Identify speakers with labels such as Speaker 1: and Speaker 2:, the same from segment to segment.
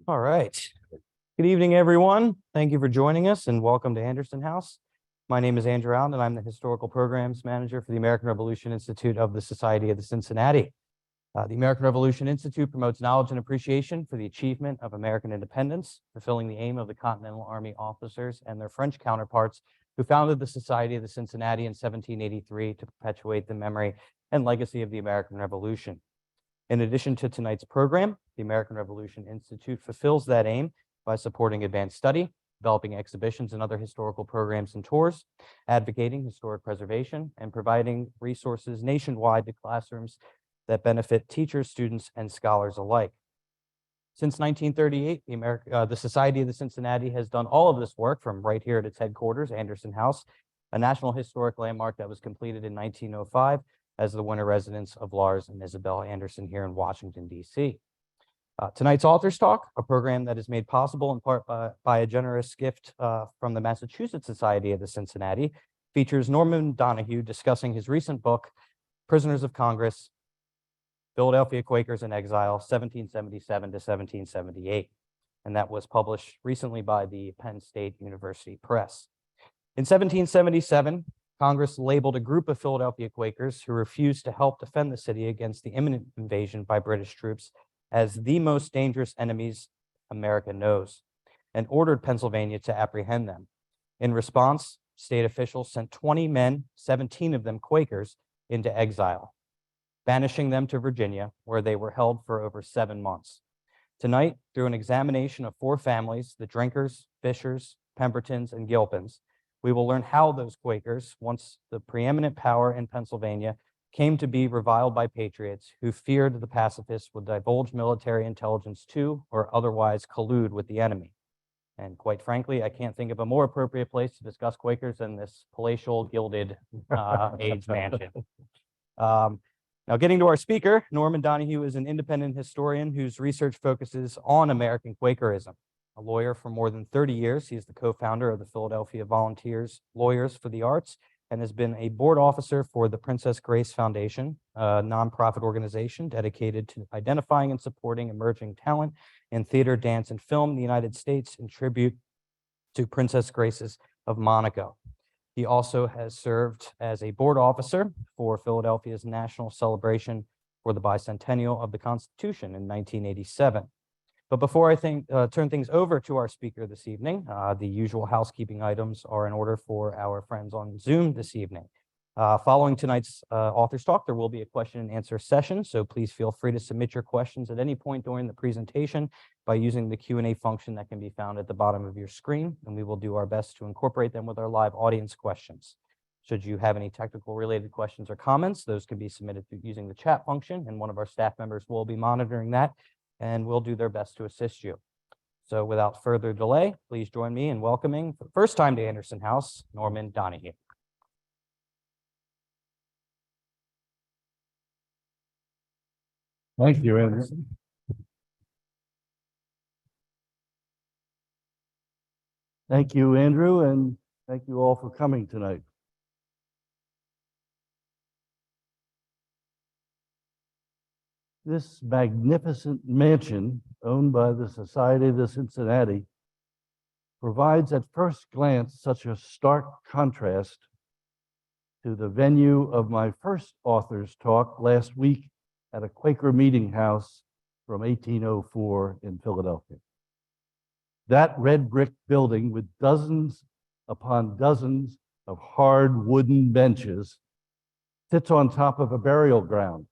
Speaker 1: All right. Good evening, everyone. Thank you for joining us and welcome to Anderson House. My name is Andrew Allen and I'm the Historical Programs Manager for the American Revolution Institute of the Society of the Cincinnati. The American Revolution Institute promotes knowledge and appreciation for the achievement of American independence, fulfilling the aim of the Continental Army officers and their French counterparts who founded the Society of the Cincinnati in 1783 to perpetuate the memory and legacy of the American Revolution. In addition to tonight's program, the American Revolution Institute fulfills that aim by supporting advanced study, developing exhibitions and other historical programs and tours, advocating historic preservation, and providing resources nationwide to classrooms that benefit teachers, students, and scholars alike. Since 1938, the Society of the Cincinnati has done all of this work from right here at its headquarters, Anderson House, a National Historic Landmark that was completed in 1905 as the winter residence of Lars and Isabel Anderson here in Washington, D.C. Tonight's Authors Talk, a program that is made possible in part by a generous gift from the Massachusetts Society of the Cincinnati, features Norman Donoghue discussing his recent book, Prisoners of Congress, Philadelphia Quakers in Exile, 1777 to 1778. And that was published recently by the Penn State University Press. In 1777, Congress labeled a group of Philadelphia Quakers who refused to help defend the city against the imminent invasion by British troops as the most dangerous enemies America knows, and ordered Pennsylvania to apprehend them. In response, state officials sent 20 men, 17 of them Quakers, into exile, banishing them to Virginia, where they were held for over 7 months. Tonight, through an examination of 4 families, the Drinkers, Fishers, Pembertons, and Gilpins, we will learn how those Quakers, once the preeminent power in Pennsylvania, came to be reviled by patriots who feared the pacifists would divulge military intelligence to or otherwise collude with the enemy. And quite frankly, I can't think of a more appropriate place to discuss Quakers than this palatial, gilded age mansion. Now, getting to our speaker, Norman Donoghue is an independent historian whose research focuses on American Quakerism. A lawyer for more than 30 years, he is the co-founder of the Philadelphia Volunteers Lawyers for the Arts and has been a board officer for the Princess Grace Foundation, a nonprofit organization dedicated to identifying and supporting emerging talent in theater, dance, and film in the United States in tribute to Princess Graces of Monaco. He also has served as a board officer for Philadelphia's national celebration for the Bicentennial of the Constitution in 1987. But before I turn things over to our speaker this evening, the usual housekeeping items are in order for our friends on Zoom this evening. Following tonight's Authors Talk, there will be a question and answer session, so please feel free to submit your questions at any point during the presentation by using the Q&A function that can be found at the bottom of your screen, and we will do our best to incorporate them with our live audience questions. Should you have any technical related questions or comments, those can be submitted through using the chat function, and one of our staff members will be monitoring that and will do their best to assist you. So without further delay, please join me in welcoming, for the first time to Anderson House, Norman Donoghue.
Speaker 2: Thank you, Anderson. Thank you, Andrew, and thank you all for coming tonight. This magnificent mansion owned by the Society of the Cincinnati provides at first glance such a stark contrast to the venue of my first author's talk last week at a Quaker meeting house from 1804 in Philadelphia. That red brick building with dozens upon dozens of hard wooden benches sits on top of a burial ground,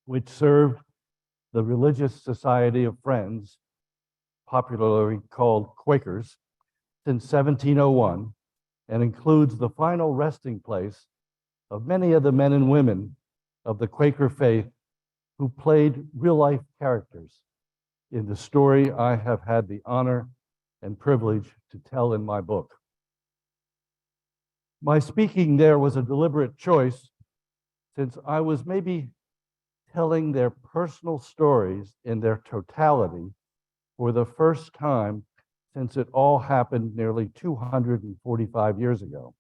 Speaker 2: which served the Religious Society of Friends, popularly called Quakers, since 1701, and includes the final resting place of many of the men and women of the Quaker faith who played real-life characters in the story I have had the honor and privilege to tell in my book. My speaking there was a deliberate choice, since I was maybe telling their personal stories in their totality for the first time since it all happened nearly 245 years ago.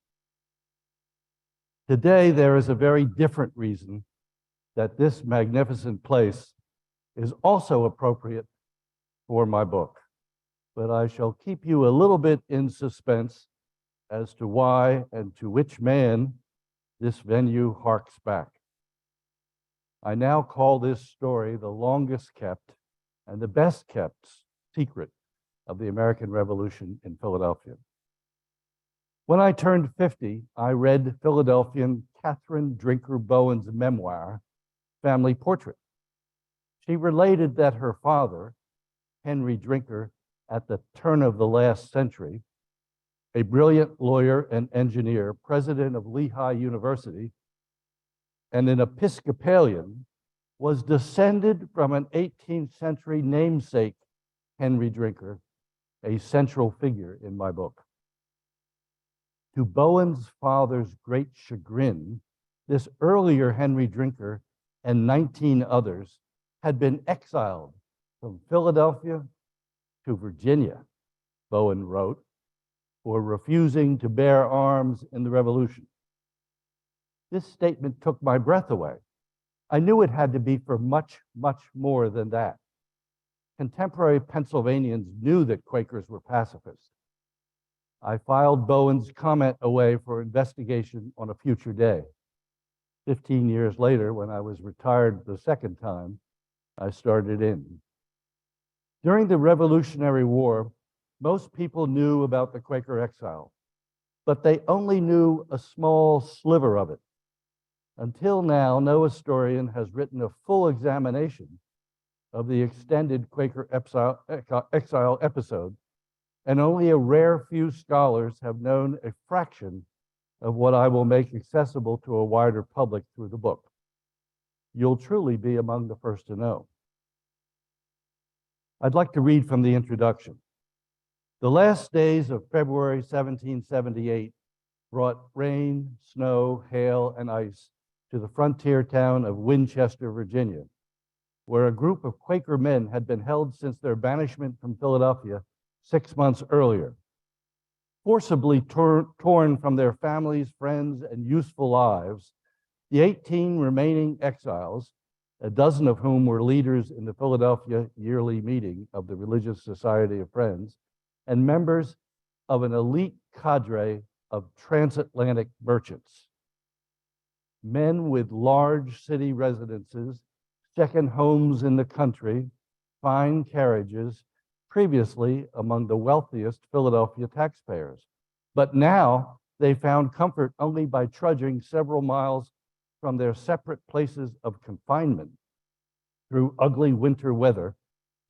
Speaker 2: Today, there is a very different reason that this magnificent place is also appropriate for my book, but I shall keep you a little bit in suspense as to why and to which man this venue harks back. I now call this story the longest kept and the best kept secret of the American Revolution in Philadelphia. When I turned 50, I read Philadelphian Catherine Drinker Bowen's memoir, Family Portrait. She related that her father, Henry Drinker, at the turn of the last century, a brilliant lawyer and engineer, president of Lehigh University, and an Episcopalian, was descended from an 18th century namesake, Henry Drinker, a central figure in my book. To Bowen's father's great chagrin, this earlier Henry Drinker and 19 others had been exiled from Philadelphia to Virginia, Bowen wrote, for refusing to bear arms in the Revolution. This statement took my breath away. I knew it had to be for much, much more than that. Contemporary Pennsylvanians knew that Quakers were pacifists. I filed Bowen's comment away for investigation on a future day. 15 years later, when I was retired the second time, I started in. During the Revolutionary War, most people knew about the Quaker exile, but they only knew a small sliver of it. Until now, no historian has written a full examination of the extended Quaker exile episode, and only a rare few scholars have known a fraction of what I will make accessible to a wider public through the book. You'll truly be among the first to know. I'd like to read from the introduction. The last days of February 1778 brought rain, snow, hail, and ice to the frontier town of Winchester, Virginia, where a group of Quaker men had been held since their banishment from Philadelphia 6 months earlier. Forcibly torn from their families, friends, and useful lives, the 18 remaining exiles, a dozen of whom were leaders in the Philadelphia yearly meeting of the Religious Society of Friends, and members of an elite cadre of transatlantic merchants. Men with large city residences, second homes in the country, fine carriages, previously among the wealthiest Philadelphia taxpayers. But now they found comfort only by trudging several miles from their separate places of confinement through ugly winter weather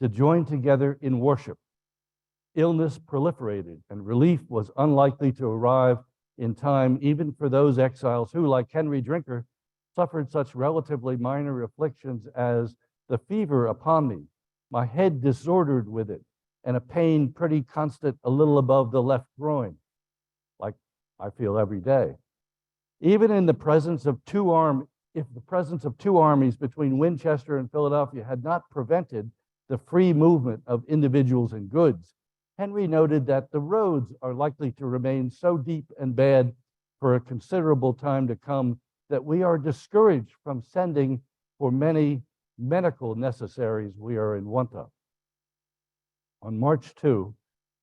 Speaker 2: to join together in worship. Illness proliferated, and relief was unlikely to arrive in time, even for those exiles who, like Henry Drinker, suffered such relatively minor afflictions as the fever upon me, my head disordered with it, and a pain pretty constant a little above the left groin, like I feel every day. Even in the presence of if the presence of two armies between Winchester and Philadelphia had not prevented the free movement of individuals and goods, Henry noted that the roads are likely to remain so deep and bad for a considerable time to come that we are discouraged from sending for many medical necessaries we are in want of. On March 2,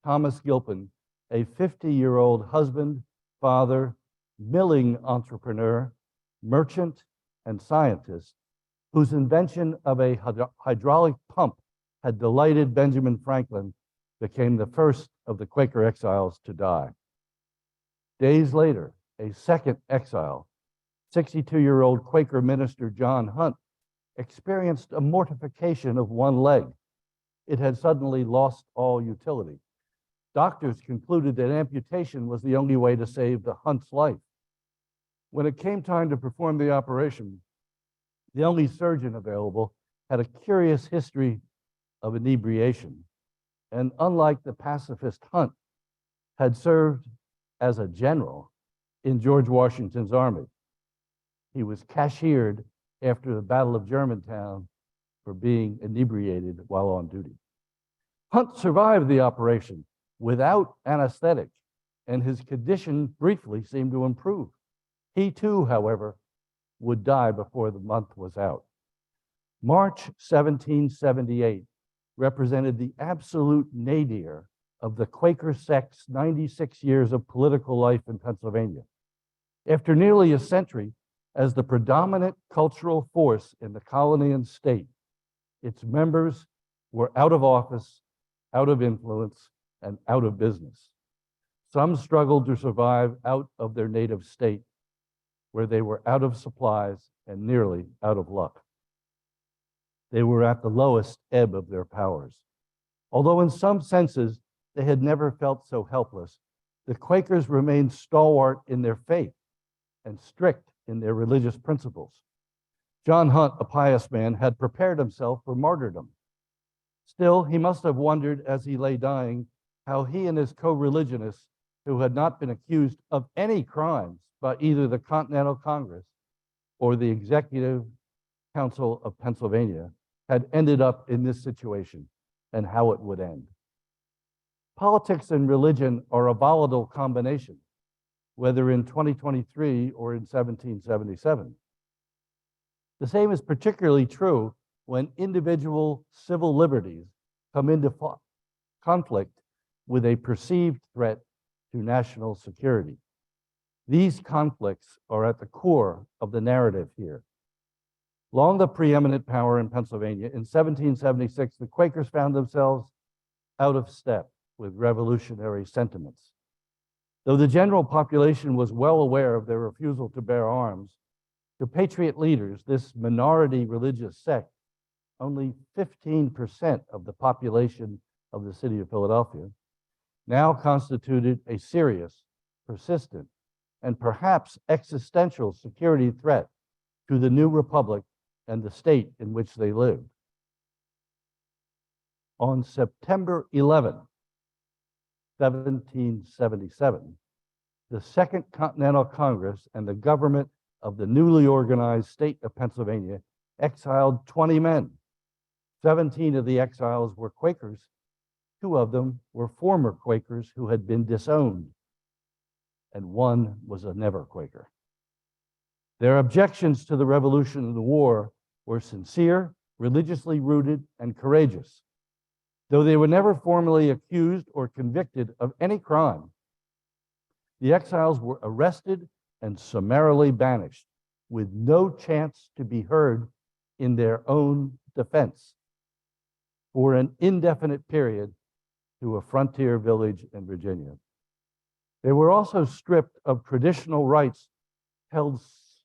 Speaker 2: Thomas Gilpin, a 50-year-old husband, father, milling entrepreneur, merchant, and scientist, whose invention of a hydraulic pump had delighted Benjamin Franklin, became the first of the Quaker exiles to die. Days later, a second exile, 62-year-old Quaker minister John Hunt, experienced a mortification of one leg. It had suddenly lost all utility. Doctors concluded that amputation was the only way to save the Hunt's life. When it came time to perform the operation, the only surgeon available had a curious history of inebriation, and unlike the pacifist Hunt, had served as a general in George Washington's army. He was cashiered after the Battle of Germantown for being inebriated while on duty. Hunt survived the operation without anesthetic, and his condition briefly seemed to improve. He too, however, would die before the month was out. March 1778 represented the absolute nadir of the Quaker sect's 96 years of political life in Pennsylvania. After nearly a century, as the predominant cultural force in the colony and state, its members were out of office, out of influence, and out of business. Some struggled to survive out of their native state, where they were out of supplies and nearly out of luck. They were at the lowest ebb of their powers. Although in some senses they had never felt so helpless, the Quakers remained stalwart in their faith and strict in their religious principles. John Hunt, a pious man, had prepared himself for martyrdom. Still, he must have wondered as he lay dying how he and his co-religionists, who had not been accused of any crimes by either the Continental Congress or the Executive Council of Pennsylvania, had ended up in this situation and how it would end. Politics and religion are a volatile combination, whether in 2023 or in 1777. The same is particularly true when individual civil liberties come into conflict with a perceived threat to national security. These conflicts are at the core of the narrative here. Long the preeminent power in Pennsylvania, in 1776, the Quakers found themselves out of step with revolutionary sentiments. Though the general population was well aware of their refusal to bear arms, to patriot leaders, this minority religious sect, only 15% of the population of the city of Philadelphia, now constituted a serious, persistent, and perhaps existential security threat to the new republic and the state in which they lived. On September 11, 1777, the Second Continental Congress and the government of the newly organized state of Pennsylvania exiled 20 men. 17 of the exiles were Quakers. 2 of them were former Quakers who had been disowned, and 1 was a never Quaker. Their objections to the Revolution and the war were sincere, religiously rooted, and courageous. Though they were never formally accused or convicted of any crime, the exiles were arrested and summarily banished, with no chance to be heard in their own defense for an indefinite period to a frontier village in Virginia. They were also stripped of traditional rights held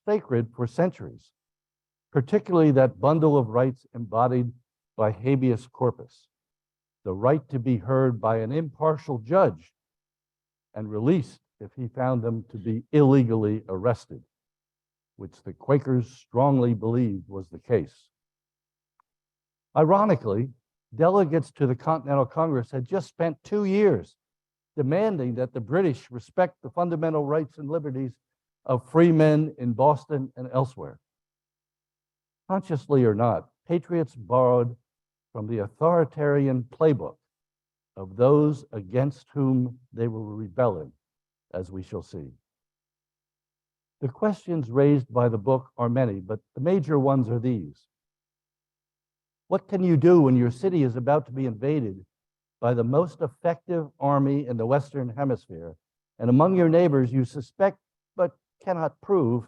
Speaker 2: sacred for centuries, particularly that bundle of rights embodied by habeas corpus, the right to be heard by an impartial judge and released if he found them to be illegally arrested, which the Quakers strongly believed was the case. Ironically, delegates to the Continental Congress had just spent 2 years demanding that the British respect the fundamental rights and liberties of free men in Boston and elsewhere. Consciously or not, patriots borrowed from the authoritarian playbook of those against whom they were rebelling, as we shall see. The questions raised by the book are many, but the major ones are these. What can you do when your city is about to be invaded by the most effective army in the Western Hemisphere, and among your neighbors you suspect but cannot prove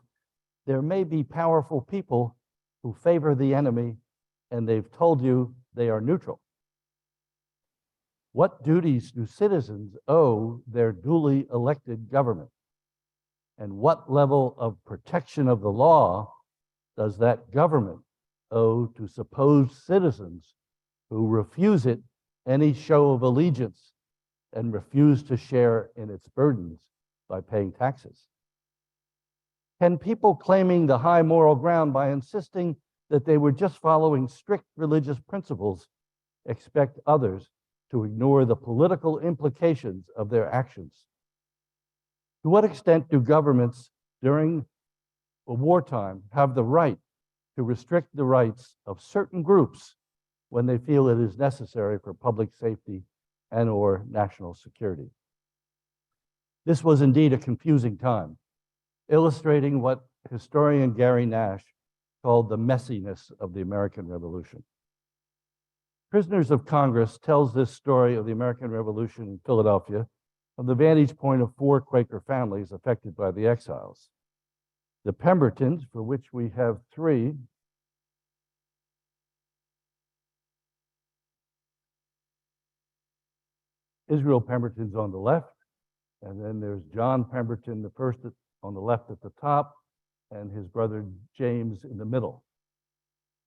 Speaker 2: there may be powerful people who favor the enemy and they've told you they are neutral? What duties do citizens owe their duly elected government? And what level of protection of the law does that government owe to supposed citizens who refuse it any show of allegiance and refuse to share in its burdens by paying taxes? Can people claiming the high moral ground by insisting that they were just following strict religious principles expect others to ignore the political implications of their actions? To what extent do governments during wartime have the right to restrict the rights of certain groups when they feel it is necessary for public safety and/or national security? This was indeed a confusing time, illustrating what historian Gary Nash called the messiness of the American Revolution. Prisoners of Congress tells this story of the American Revolution in Philadelphia from the vantage point of 4 Quaker families affected by the exiles. The Pembertons, for which we have 3, Israel Pemberton's on the left, and then there's John Pemberton, the first on the left at the top, and his brother James in the middle.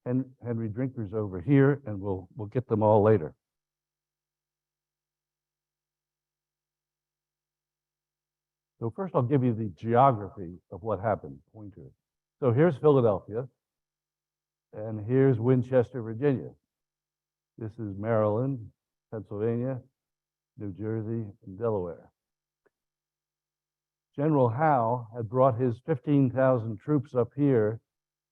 Speaker 2: And Henry Drinker's over here, and we'll get them all later. So first I'll give you the geography of what happened, pointer. So here's Philadelphia, and here's Winchester, Virginia. This is Maryland, Pennsylvania, New Jersey, and Delaware. General Howe had brought his 15,000 troops up here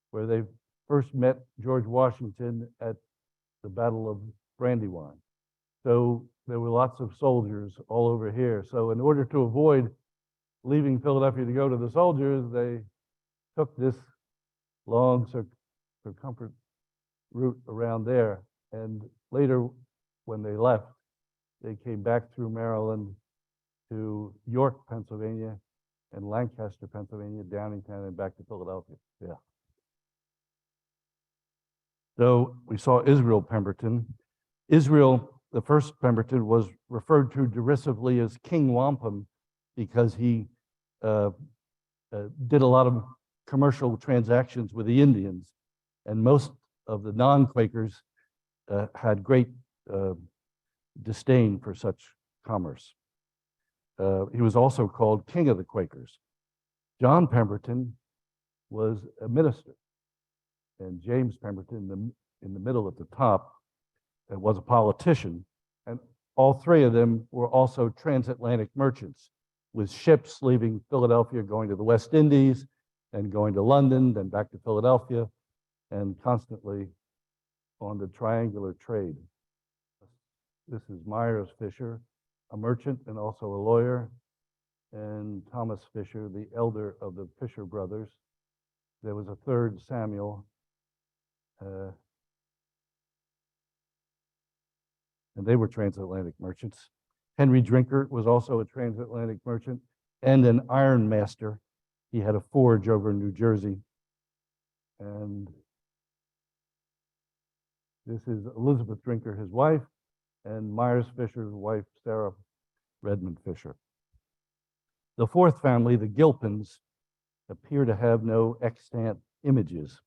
Speaker 2: where they first met George Washington at the Battle of Brandywine. So there were lots of soldiers all over here. So in order to avoid leaving Philadelphia to go to the soldiers, they took this long circumference route around there. And later, when they left, they came back through Maryland to York, Pennsylvania, and Lancaster, Pennsylvania, Downingtown, and back to Philadelphia. Yeah. So we saw Israel Pemberton. Israel, the first Pemberton, was referred to derisively as King Wampum because he did a lot of commercial transactions with the Indians, and most of the non-Quakers had great disdain for such commerce. He was also called King of the Quakers. John Pemberton was a minister, and James Pemberton, in the middle at the top, was a politician. And all 3 of them were also transatlantic merchants, with ships leaving Philadelphia, going to the West Indies, and going to London, then back to Philadelphia, and constantly on the triangular trade. This is Myers Fisher, a merchant and also a lawyer, and Thomas Fisher, the elder of the Fisher brothers. There was a 3rd, Samuel, and they were transatlantic merchants. Henry Drinker was also a transatlantic merchant and an iron master. He had a forge over in New Jersey. And this is Elizabeth Drinker, his wife, and Myers Fisher's wife, Sarah Redmond Fisher. The 4th family, the Gilpins, appear to have no extant images.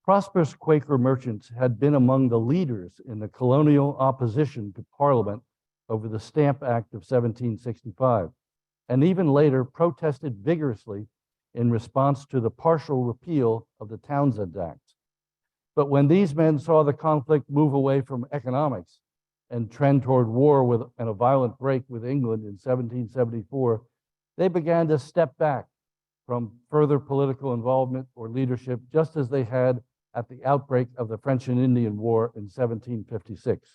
Speaker 2: Prosperous Quaker merchants had been among the leaders in the colonial opposition to Parliament over the Stamp Act of 1765, and even later protested vigorously in response to the partial repeal of the Townshend Act. But when these men saw the conflict move away from economics and trend toward war and a violent break with England in 1774, they began to step back from further political involvement or leadership, just as they had at the outbreak of the French and Indian War in 1756.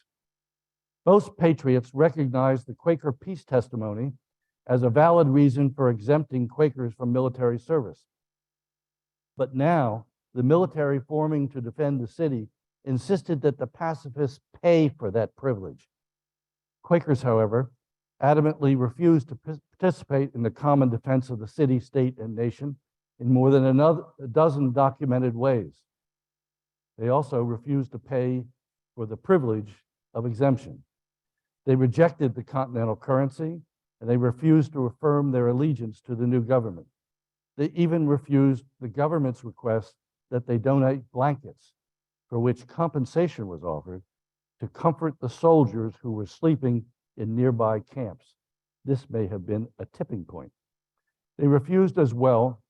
Speaker 2: Most patriots recognized the Quaker peace testimony as a valid reason for exempting Quakers from military service. But now, the military forming to defend the city insisted that the pacifists pay for that privilege. Quakers, however, adamantly refused to participate in the common defense of the city, state, and nation in more than a dozen documented ways. They also refused to pay for the privilege of exemption. They rejected the continental currency, and they refused to affirm their allegiance to the new government. They even refused the government's request that they donate blankets, for which compensation was offered, to comfort the soldiers who were sleeping in nearby camps. This may have been a tipping point. They refused as well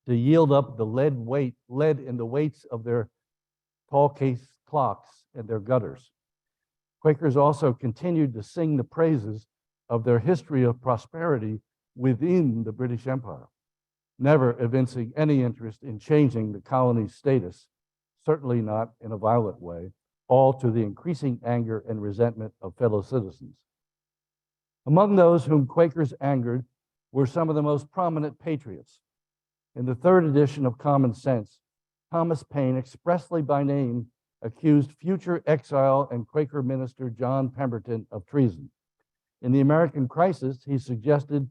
Speaker 2: to yield up the lead in the weights of their tall case clocks and their gutters. Quakers also continued to sing the praises of their history of prosperity within the British Empire, never evincing any interest in changing the colony's status, certainly not in a violent way, all to the increasing anger and resentment of fellow citizens. Among those whom Quakers angered were some of the most prominent patriots. In the 3rd edition of Common Sense, Thomas Paine, expressly by name, accused future exile and Quaker minister John Pemberton of treason. In the American Crisis, he suggested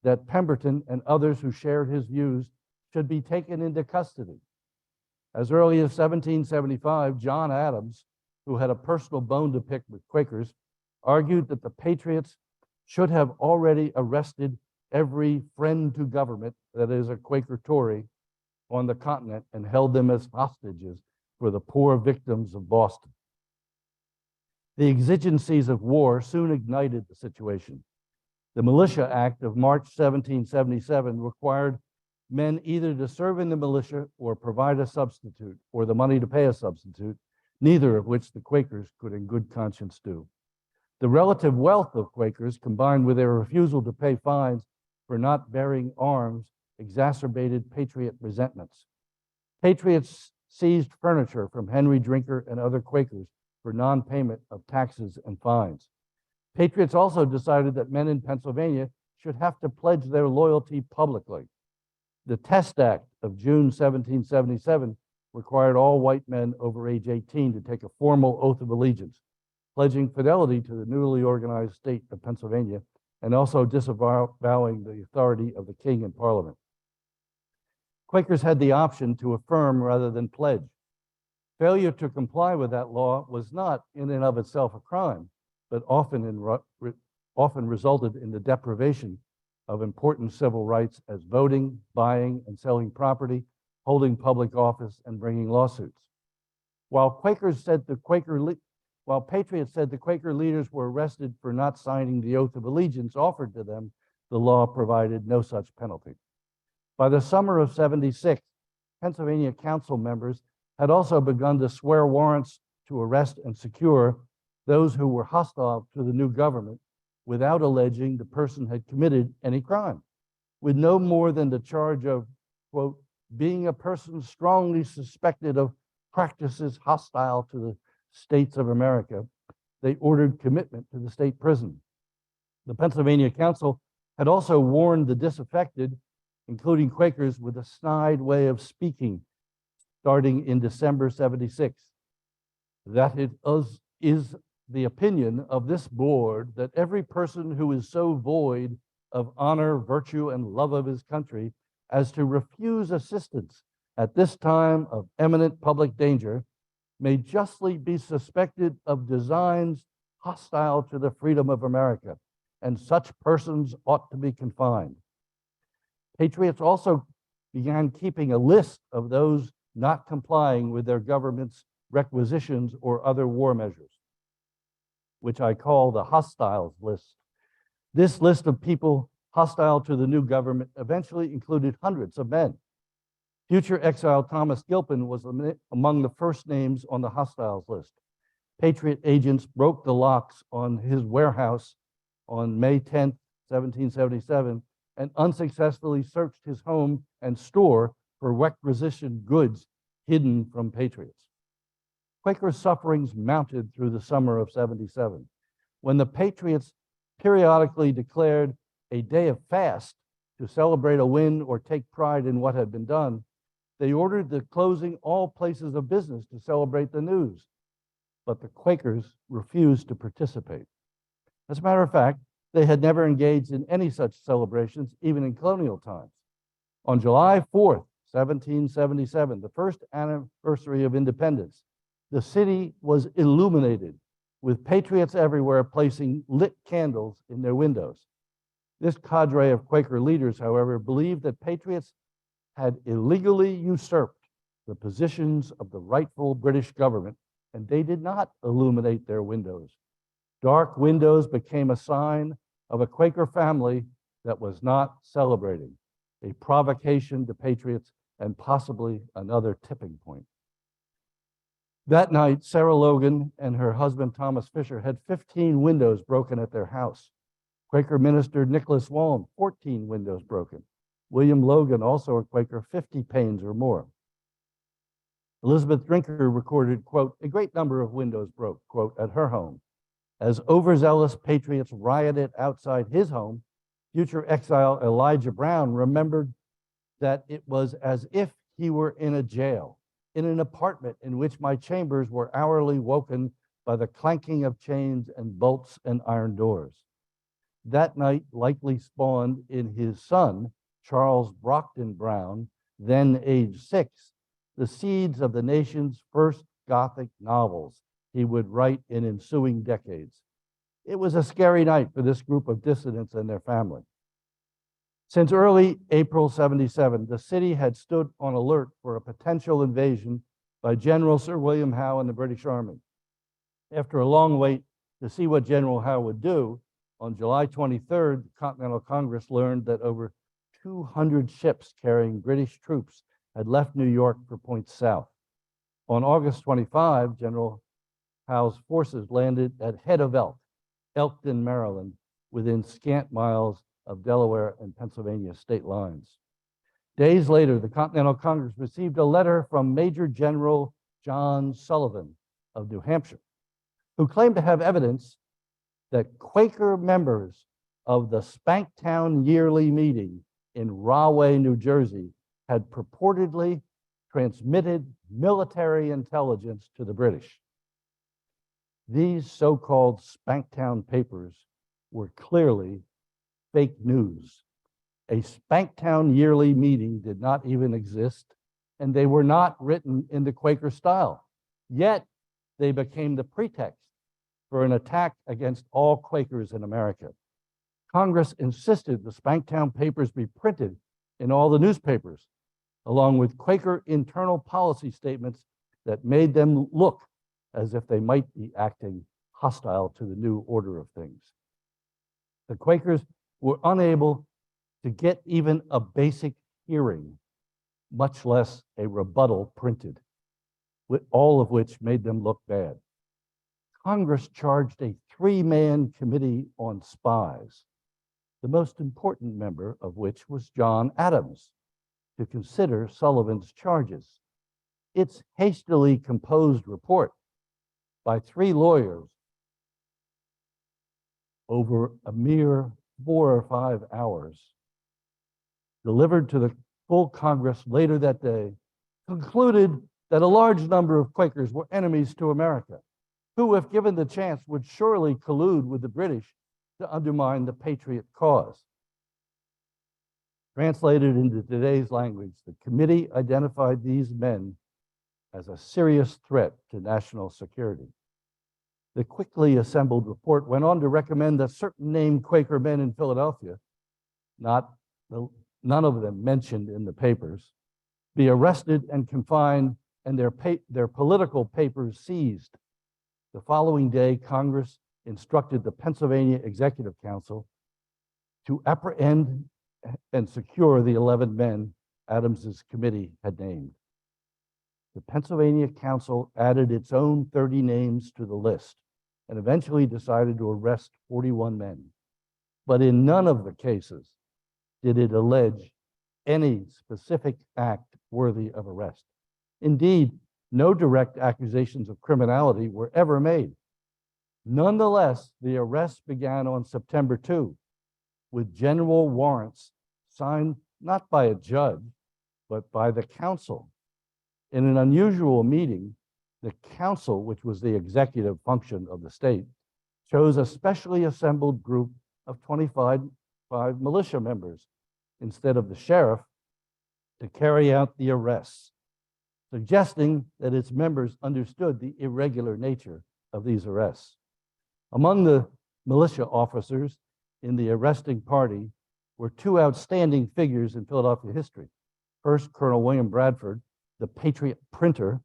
Speaker 2: that Pemberton and others who shared his views should be taken into custody. As early as 1775, John Adams, who had a personal bone to pick with Quakers, argued that the patriots should have already arrested every friend to government, that is a Quaker Tory, on the continent and held them as hostages for the poor victims of Boston. The exigencies of war soon ignited the situation. The Militia Act of March 1777 required men either to serve in the militia or provide a substitute, or the money to pay a substitute, neither of which the Quakers could in good conscience do. The relative wealth of Quakers, combined with their refusal to pay fines for not bearing arms, exacerbated patriot resentments. Patriots seized furniture from Henry Drinker and other Quakers for non-payment of taxes and fines. Patriots also decided that men in Pennsylvania should have to pledge their loyalty publicly. The Test Act of June 1777 required all white men over age 18 to take a formal oath of allegiance, pledging fidelity to the newly organized state of Pennsylvania and also disavowing the authority of the king and parliament. Quakers had the option to affirm rather than pledge. Failure to comply with that law was not in and of itself a crime, but often resulted in the deprivation of important civil rights as voting, buying and selling property, holding public office, and bringing lawsuits. While patriots said the Quaker leaders were arrested for not signing the oath of allegiance offered to them, the law provided no such penalty. By the summer of '76, Pennsylvania council members had also begun to swear warrants to arrest and secure those who were hostile to the new government without alleging the person had committed any crime, with no more than the charge of, quote, being a person strongly suspected of practices hostile to the states of America. They ordered commitment to the state prison. The Pennsylvania Council had also warned the disaffected, including Quakers, with a snide way of speaking starting in December '76, that it is the opinion of this board that every person who is so void of honor, virtue, and love of his country as to refuse assistance at this time of imminent public danger may justly be suspected of designs hostile to the freedom of America, and such persons ought to be confined. Patriots also began keeping a list of those not complying with their government's requisitions or other war measures, which I call the hostiles list. This list of people hostile to the new government eventually included hundreds of men. Future exile Thomas Gilpin was among the first names on the hostiles list. Patriot agents broke the locks on his warehouse on May 10th, 1777, and unsuccessfully searched his home and store for requisitioned goods hidden from patriots. Quaker sufferings mounted through the summer of '77. When the patriots periodically declared a day of fast to celebrate a win or take pride in what had been done, they ordered the closing all places of business to celebrate the news. But the Quakers refused to participate. As a matter of fact, they had never engaged in any such celebrations, even in colonial times. On July 4th, 1777, the first anniversary of independence, the city was illuminated with patriots everywhere placing lit candles in their windows. This cadre of Quaker leaders, however, believed that patriots had illegally usurped the positions of the rightful British government, and they did not illuminate their windows. Dark windows became a sign of a Quaker family that was not celebrating, a provocation to patriots and possibly another tipping point. That night, Sarah Logan and her husband, Thomas Fisher, had 15 windows broken at their house. Quaker minister Nicholas Walm, 14 windows broken. William Logan, also a Quaker, 50 panes or more. Elizabeth Drinker recorded, quote, a great number of windows broke, quote, at her home. As overzealous patriots rioted outside his home, future exile Elijah Brown remembered that it was as if he were in a jail. in an apartment in which my chambers were hourly woken by the clanking of chains and bolts and iron doors. That night likely spawned in his son, Charles Brockden Brown, then age 6, the seeds of the nation's first Gothic novels he would write in ensuing decades. It was a scary night for this group of dissidents and their family. Since early April 77, the city had stood on alert for a potential invasion by General Sir William Howe and the British Army. After a long wait to see what General Howe would do, on July 23rd, the Continental Congress learned that over 200 ships carrying British troops had left New York for points south. On August 25, General Howe's forces landed at Head of Elk, Elkton, Maryland, within scant miles of Delaware and Pennsylvania state lines. Days later, the Continental Congress received a letter from Major General John Sullivan of New Hampshire, who claimed to have evidence that Quaker members of the Spanktown Yearly Meeting in Rahway, New Jersey, had purportedly transmitted military intelligence to the British. These so-called Spanktown papers were clearly fake news. A Spanktown Yearly Meeting did not even exist, and they were not written in the Quaker style. Yet, they became the pretext for an attack against all Quakers in America. Congress insisted the Spanktown papers be printed in all the newspapers, along with Quaker internal policy statements that made them look as if they might be acting hostile to the new order of things. The Quakers were unable to get even a basic hearing, much less a rebuttal printed, all of which made them look bad. Congress charged a 3-man committee on spies, the most important member of which was John Adams, to consider Sullivan's charges. Its hastily composed report by 3 lawyers over a mere 4 or 5 hours, delivered to the full Congress later that day, concluded that a large number of Quakers were enemies to America, who, if given the chance, would surely collude with the British to undermine the patriot cause. Translated into today's language, the committee identified these men as a serious threat to national security. The quickly assembled report went on to recommend that certain named Quaker men in Philadelphia, none of them mentioned in the papers, be arrested and confined and their political papers seized. The following day, Congress instructed the Pennsylvania Executive Council to apprehend and secure the 11 men Adams's committee had named. The Pennsylvania Council added its own 30 names to the list and eventually decided to arrest 41 men. But in none of the cases did it allege any specific act worthy of arrest. Indeed, no direct accusations of criminality were ever made. Nonetheless, the arrests began on September 2, with general warrants signed not by a judge, but by the council. In an unusual meeting, the council, which was the executive function of the state, chose a specially assembled group of 25 militia members instead of the sheriff to carry out the arrests, suggesting that its members understood the irregular nature of these arrests. Among the militia officers in the arresting party were 2 outstanding figures in Philadelphia history. First, Colonel William Bradford, the patriot printer,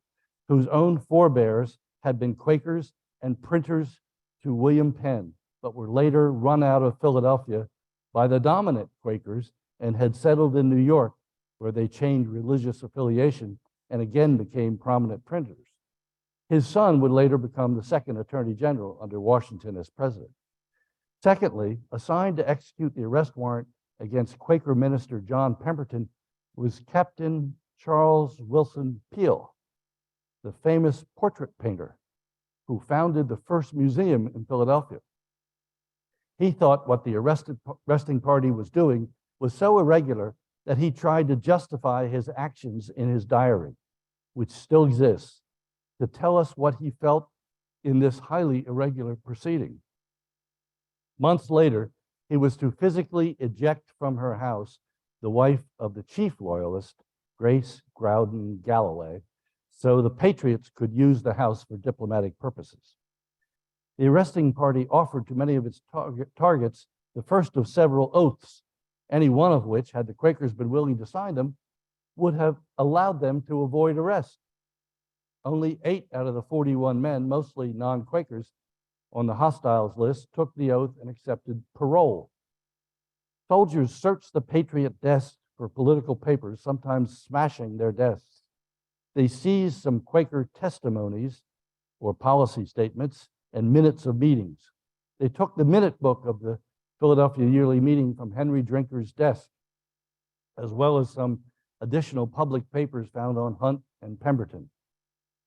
Speaker 2: whose own forebears had been Quakers and printers to William Penn, but were later run out of Philadelphia by the dominant Quakers and had settled in New York, where they changed religious affiliation and again became prominent printers. His son would later become the 2nd Attorney General under Washington as president. Secondly, assigned to execute the arrest warrant against Quaker minister John Pemberton was Captain Charles Wilson Peale, the famous portrait painter who founded the first museum in Philadelphia. He thought what the arresting party was doing was so irregular that he tried to justify his actions in his diary. which still exists, to tell us what he felt in this highly irregular proceeding. Months later, he was to physically eject from her house the wife of the chief loyalist, Grace Groudon Galloway, so the patriots could use the house for diplomatic purposes. The arresting party offered to many of its targets the first of several oaths, any one of which, had the Quakers been willing to sign them, would have allowed them to avoid arrest. Only 8 out of the 41 men, mostly non-Quakers, on the hostiles list took the oath and accepted parole. Soldiers searched the patriot desks for political papers, sometimes smashing their desks. They seized some Quaker testimonies or policy statements and minutes of meetings. They took the minute book of the Philadelphia Yearly Meeting from Henry Drinker's desk, as well as some additional public papers found on Hunt and Pemberton.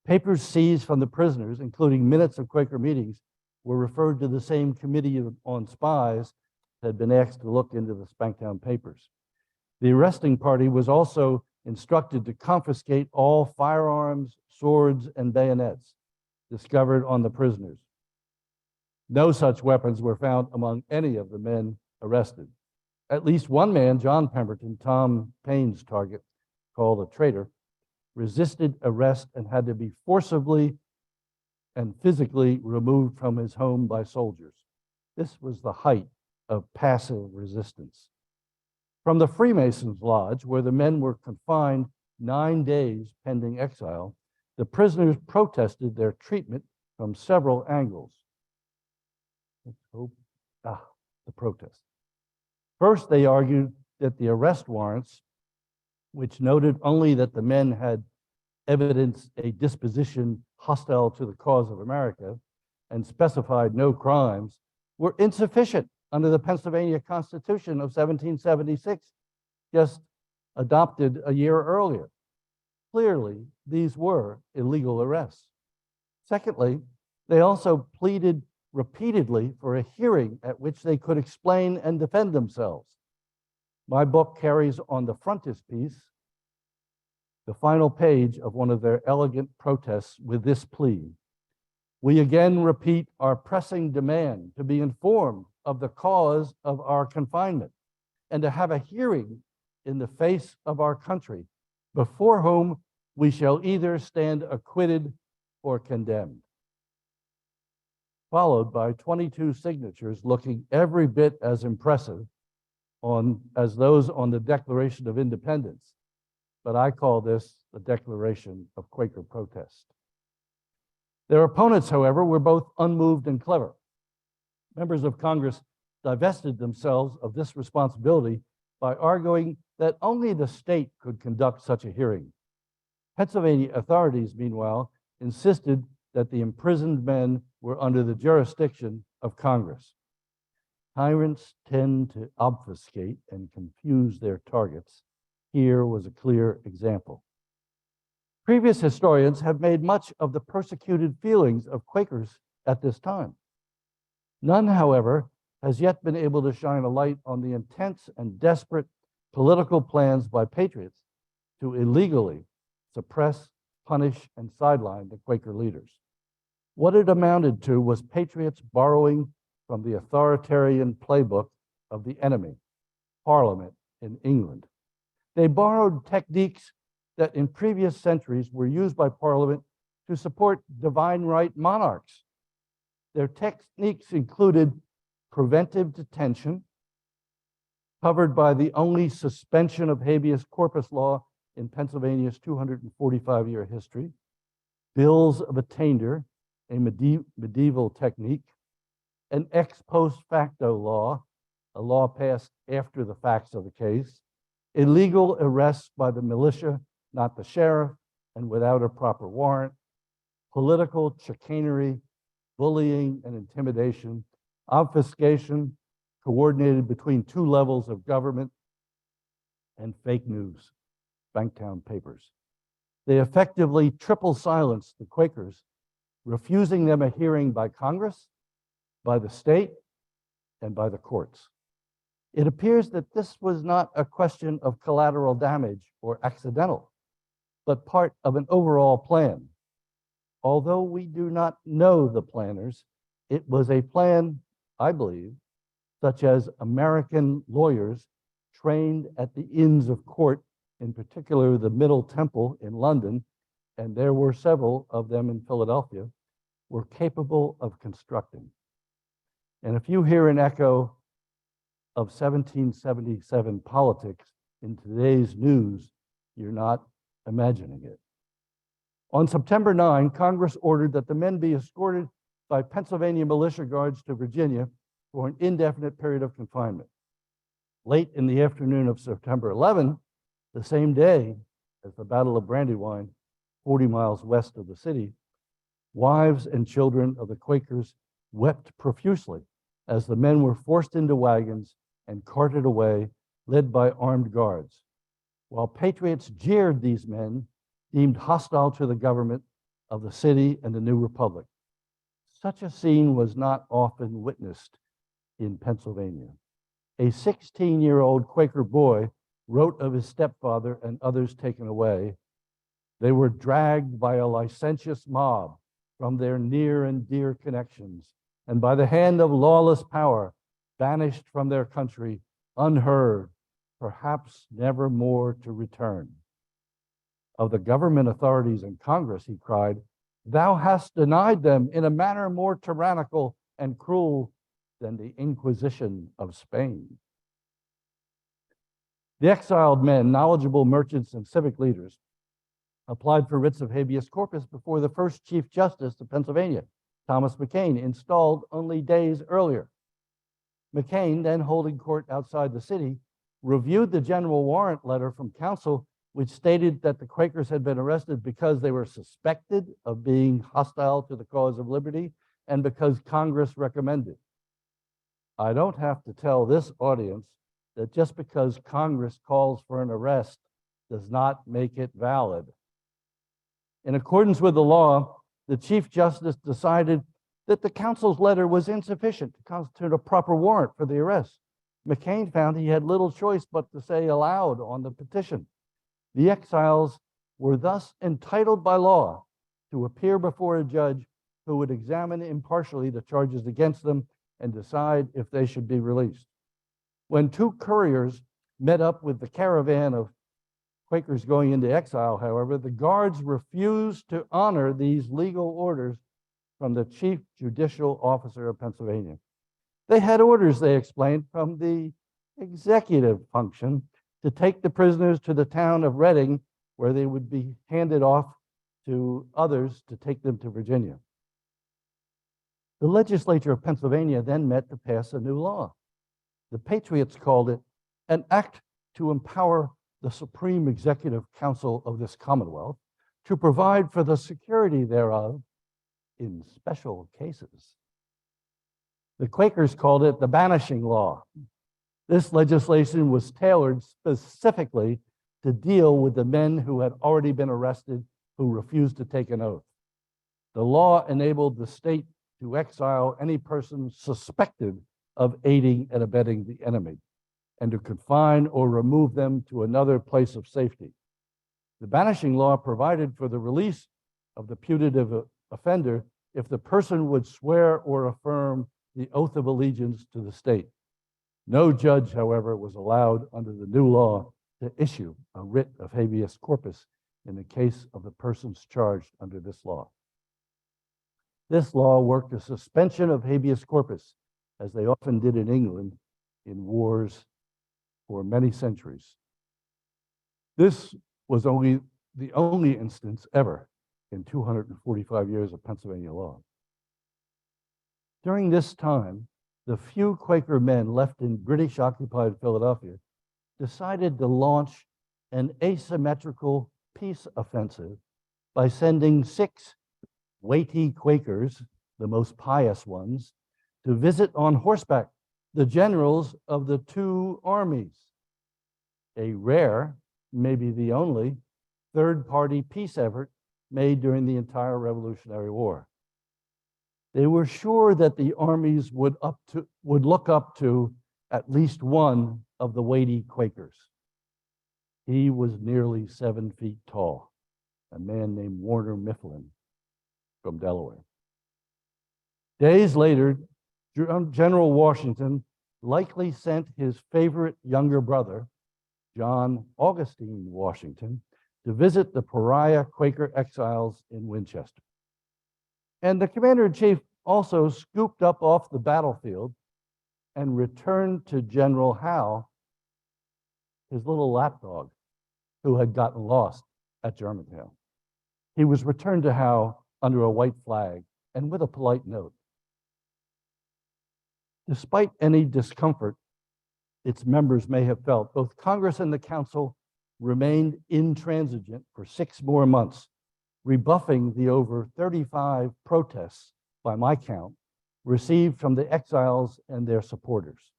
Speaker 2: Papers seized from the prisoners, including minutes of Quaker meetings, were referred to the same committee on spies that had been asked to look into the Spanktown papers. The arresting party was also instructed to confiscate all firearms, swords, and bayonets discovered on the prisoners. No such weapons were found among any of the men arrested. At least one man, John Pemberton, Tom Paine's target, called a traitor, resisted arrest and had to be forcibly and physically removed from his home by soldiers. This was the height of passive resistance. From the Freemasons' Lodge, where the men were confined 9 days pending exile, the prisoners protested their treatment from several angles. Let's hope, the protest. First, they argued that the arrest warrants, which noted only that the men had evidenced a disposition hostile to the cause of America and specified no crimes, were insufficient under the Pennsylvania Constitution of 1776, just adopted a year earlier. Clearly, these were illegal arrests. Secondly, they also pleaded repeatedly for a hearing at which they could explain and defend themselves. My book carries on the frontispiece the final page of one of their elegant protests with this plea: "We again repeat our pressing demand to be informed of the cause of our confinement and to have a hearing in the face of our country, before whom we shall either stand acquitted or condemned." Followed by 22 signatures looking every bit as impressive as those on the Declaration of Independence. But I call this the Declaration of Quaker Protest. Their opponents, however, were both unmoved and clever. Members of Congress divested themselves of this responsibility by arguing that only the state could conduct such a hearing. Pennsylvania authorities, meanwhile, insisted that the imprisoned men were under the jurisdiction of Congress. Tyrants tend to obfuscate and confuse their targets. Here was a clear example. Previous historians have made much of the persecuted feelings of Quakers at this time. None, however, has yet been able to shine a light on the intense and desperate political plans by patriots to illegally suppress, punish, and sideline the Quaker leaders. What it amounted to was patriots borrowing from the authoritarian playbook of the enemy, Parliament in England. They borrowed techniques that in previous centuries were used by Parliament to support divine right monarchs. Their techniques included preventive detention, covered by the only suspension of habeas corpus law in Pennsylvania's 245-year history, bills of attainder, a medieval technique, an ex post facto law, a law passed after the facts of the case, illegal arrests by the militia, not the sheriff, and without a proper warrant, political chicanery, bullying and intimidation, obfuscation coordinated between 2 levels of government, and fake news, Spanktown papers. They effectively triple silenced the Quakers, refusing them a hearing by Congress, by the state, and by the courts. It appears that this was not a question of collateral damage or accidental. but part of an overall plan. Although we do not know the planners, it was a plan, I believe, such as American lawyers trained at the Inns of Court, in particular the Middle Temple in London, and there were several of them in Philadelphia, were capable of constructing. And if you hear an echo of 1777 politics in today's news, you're not imagining it. On September 9, Congress ordered that the men be escorted by Pennsylvania militia guards to Virginia for an indefinite period of confinement. Late in the afternoon of September 11, the same day as the Battle of Brandywine, 40 miles west of the city, wives and children of the Quakers wept profusely as the men were forced into wagons and carted away, led by armed guards, while patriots jeered these men, deemed hostile to the government of the city and the new republic. Such a scene was not often witnessed in Pennsylvania. A 16-year-old Quaker boy wrote of his stepfather and others taken away. They were dragged by a licentious mob from their near and dear connections, and by the hand of lawless power, banished from their country, unheard, perhaps never more to return. Of the government authorities and Congress, he cried, "Thou hast denied them in a manner more tyrannical and cruel than the Inquisition of Spain." The exiled men, knowledgeable merchants and civic leaders, applied for writs of habeas corpus before the first Chief Justice of Pennsylvania, Thomas McCain, installed only days earlier. McCain, then holding court outside the city, reviewed the general warrant letter from counsel, which stated that the Quakers had been arrested because they were suspected of being hostile to the cause of liberty and because Congress recommended. I don't have to tell this audience that just because Congress calls for an arrest does not make it valid. In accordance with the law, the Chief Justice decided that the counsel's letter was insufficient to constitute a proper warrant for the arrest. McCain found he had little choice but to say aloud on the petition. The exiles were thus entitled by law to appear before a judge who would examine impartially the charges against them and decide if they should be released. When two couriers met up with the caravan of Quakers going into exile, however, the guards refused to honor these legal orders from the Chief Judicial Officer of Pennsylvania. They had orders, they explained, from the executive function to take the prisoners to the town of Reading, where they would be handed off to others to take them to Virginia. The legislature of Pennsylvania then met to pass a new law. The Patriots called it an act to empower the Supreme Executive Council of this Commonwealth to provide for the security thereof in special cases. The Quakers called it the banishing law. This legislation was tailored specifically to deal with the men who had already been arrested who refused to take an oath. The law enabled the state to exile any person suspected of aiding and abetting the enemy, and to confine or remove them to another place of safety. The banishing law provided for the release of the putative offender if the person would swear or affirm the oath of allegiance to the state. No judge, however, was allowed under the new law to issue a writ of habeas corpus in the case of the persons charged under this law. This law worked a suspension of habeas corpus, as they often did in England in wars for many centuries. This was the only instance ever in 245 years of Pennsylvania law. During this time, the few Quaker men left in British-occupied Philadelphia decided to launch an asymmetrical peace offensive by sending 6 weighty Quakers, the most pious ones, to visit on horseback the generals of the two armies, a rare, maybe the only, third-party peace effort made during the entire Revolutionary War. They were sure that the armies would look up to at least one of the weighty Quakers. He was nearly 7 feet tall. a man named Warner Mifflin from Delaware. Days later, General Washington likely sent his favorite younger brother, John Augustine Washington, to visit the pariah Quaker exiles in Winchester. And the commander-in-chief also scooped up off the battlefield and returned to General Howe his little lapdog, who had gotten lost at Germantown. He was returned to Howe under a white flag and with a polite note. Despite any discomfort its members may have felt, both Congress and the Council remained intransigent for 6 more months, rebuffing the over 35 protests, by my count, received from the exiles and their supporters.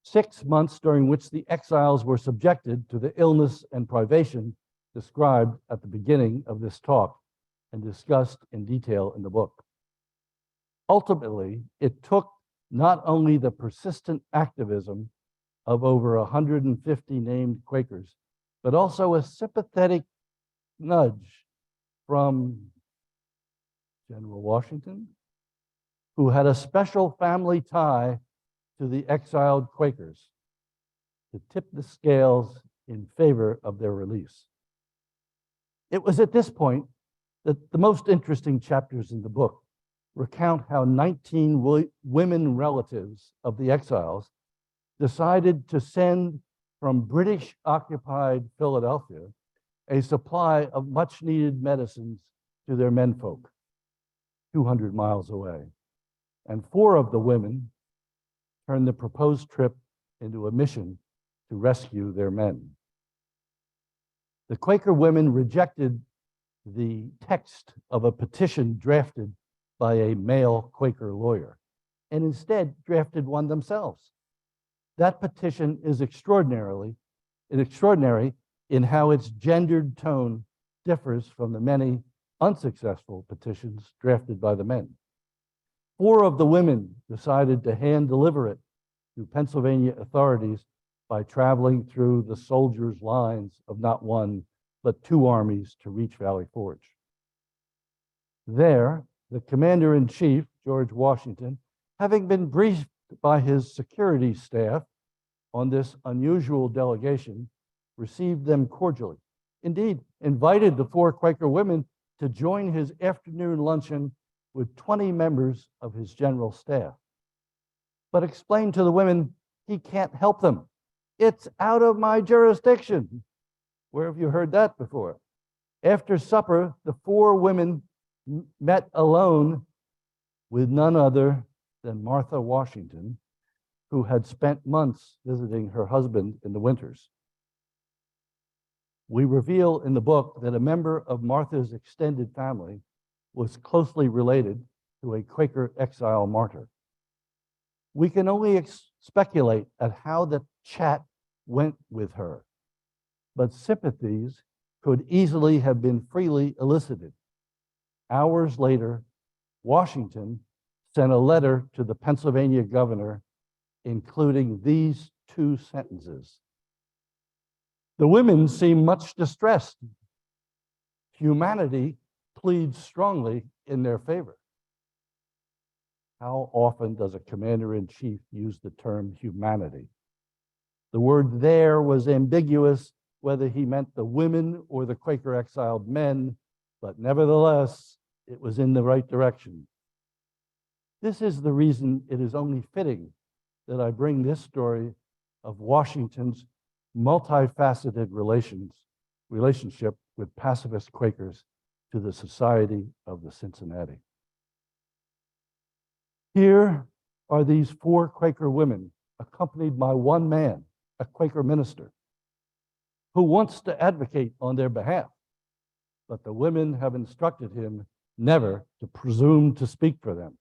Speaker 2: 6 months during which the exiles were subjected to the illness and privation described at the beginning of this talk and discussed in detail in the book. Ultimately, it took not only the persistent activism of over 150 named Quakers, but also a sympathetic nudge from General Washington, who had a special family tie to the exiled Quakers, to tip the scales in favor of their release. It was at this point that the most interesting chapters in the book recount how 19 women relatives of the exiles decided to send from British-occupied Philadelphia a supply of much-needed medicines to their menfolk 200 miles away. And 4 of the women turned the proposed trip into a mission to rescue their men. The Quaker women rejected the text of a petition drafted by a male Quaker lawyer and instead drafted one themselves. That petition is extraordinary in how its gendered tone differs from the many unsuccessful petitions drafted by the men. 4 of the women decided to hand deliver it to Pennsylvania authorities by traveling through the soldiers' lines of not one, but 2 armies to reach Valley Forge. There, the commander-in-chief, George Washington, having been briefed by his security staff on this unusual delegation, received them cordially. Indeed, invited the 4 Quaker women to join his afternoon luncheon with 20 members of his general staff, but explained to the women he can't help them. It's out of my jurisdiction. Where have you heard that before? After supper, the 4 women met alone with none other than Martha Washington, who had spent months visiting her husband in the winters. We reveal in the book that a member of Martha's extended family was closely related to a Quaker exile martyr. We can only speculate at how the chat went with her, but sympathies could easily have been freely elicited. Hours later, Washington sent a letter to the Pennsylvania governor, including these 2 sentences. The women seem much distressed. Humanity pleads strongly in their favor. How often does a commander-in-chief use the term humanity? The word there was ambiguous, whether he meant the women or the Quaker exiled men, but nevertheless, it was in the right direction. This is the reason it is only fitting that I bring this story of Washington's multifaceted relationship with pacifist Quakers to the Society of the Cincinnati. Here are these 4 Quaker women accompanied by one man, a Quaker minister, who wants to advocate on their behalf, but the women have instructed him never to presume to speak for them.